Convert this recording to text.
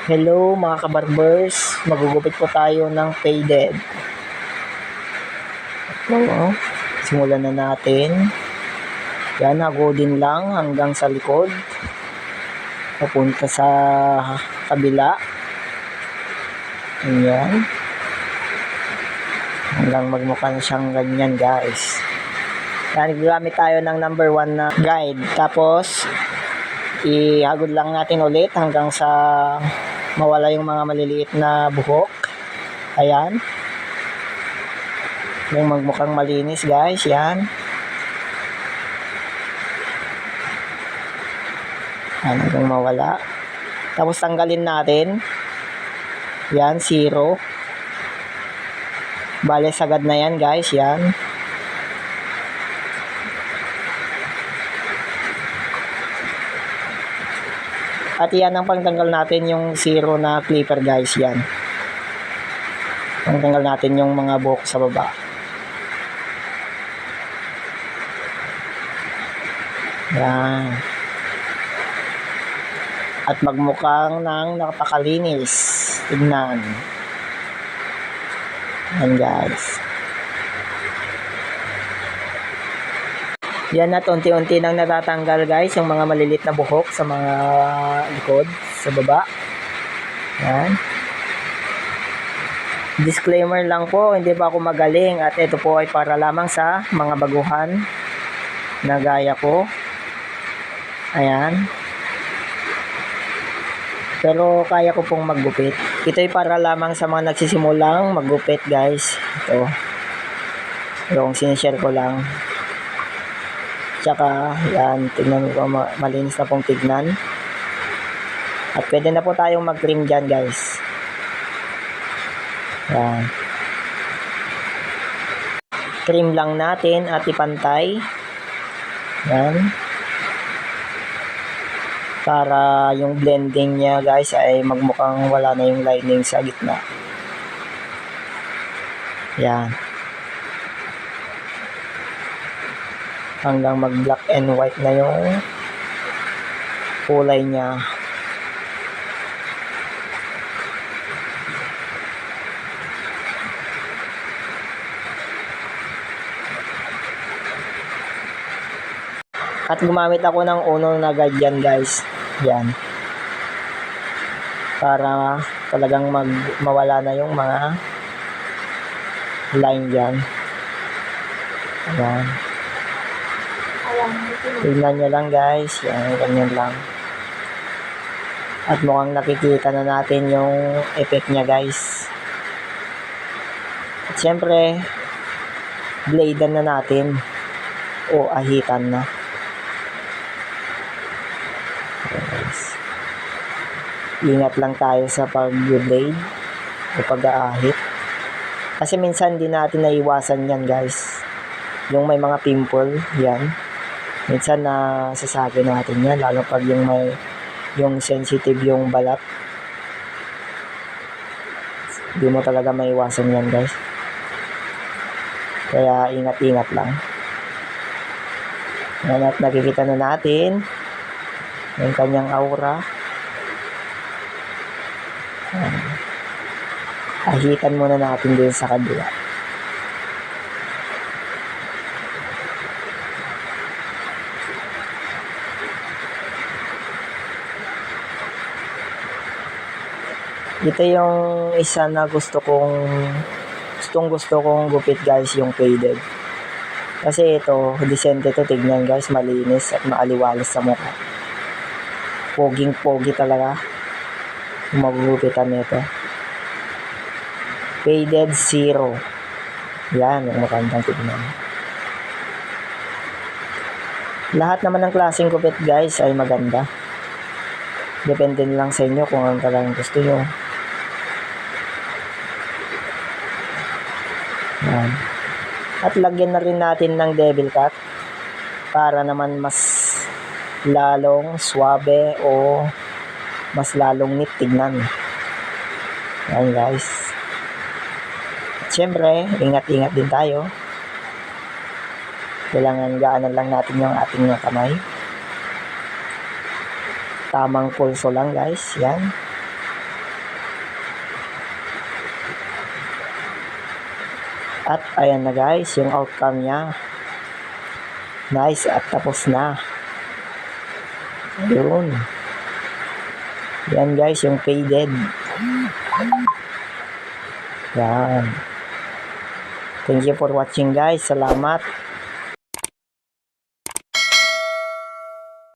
Hello mga kabarbers, magugupit po tayo ng faded. Oo, simulan na natin. Yan, hagodin lang hanggang sa likod. Papunta sa kabila. Ayan. Hanggang magmukha na siyang ganyan guys. Yan, gagamit tayo ng number 1 na guide. Tapos, ihagod lang natin ulit hanggang sa mawala yung mga maliliit na buhok. Ayan. Yung magmukhang malinis guys. Yan. Yan, hanggang mawala. Tapos tanggalin natin. Yan, 0. Bale, sagad na yan guys. Yan. At yan ang pangtanggal natin yung 0 na clipper guys. Yan. Pangtanggal natin yung mga buhok sa baba. Yan. At magmukhang ng napakalinis. Tignan. Yan guys. Yan, at unti-unti nang natatanggal guys yung mga malilit na buhok sa mga likod, sa baba. Yan. Disclaimer lang po, hindi pa ako magaling at ito po ay para lamang sa mga baguhan na gaya ko. Ayan. Pero kaya ko pong maggupit. Ito ay para lamang sa mga nagsisimulang maggupit guys. Ito. Yung sinishare ko lang. Tsaka, yan, tignan ko, malinis na pong tignan. At pwede na po tayong mag-trim dyan, guys. Yan. Trim lang natin at ipantay. Yan. Para yung blending niya, guys, ay magmukhang wala na yung lining sa gitna. Yan. Hanggang mag black and white na yung kulay niya. At gumamit ako ng uno na ganyan guys. Yan. Para talagang mawala na yung mga line dyan. Yan. Tignan nyo lang guys. Yan, ganyan lang. At mukhang nakikita na natin yung effect niya guys. At syempre, bladean na natin. O ahitan na. Guys. Ingat lang tayo sa pag-blade o pag-aahit. Kasi minsan di natin naiwasan yan guys. Yung may mga pimple, yan. Minsan na sasabi natin yan, lalo pag yung sensitive yung balat. Di mo talaga maiwasan yan guys. Kaya ingat-ingat lang. Yan, at nakikita na natin yung kanyang aura. Ahitan muna natin din sa kabila. Ito yung isa na gusto kong gupit guys, yung faded. Kasi ito, decente to tignan guys, malinis at maaliwalas sa mukha. Poging-pogi talaga yung magugupitan nito. Faded 0. Yan, yung magandang tignan. Lahat naman ng klaseng gupit guys ay maganda. Depende lang sa inyo kung ano talagang gusto nyo. Yan. At lagyan na rin natin ng devil cut para naman mas lalong swabe o mas lalong neat tignan. Yan guys. At syempre, ingat-ingat din tayo. Kailangan gaanan lang natin yung ating kamay. Tamang pulso lang guys. Yan. At ayan na guys, yung outcome niya. Nice, at tapos na. Yun. Yan guys, yung faded. Yan. Thank you for watching guys. Salamat.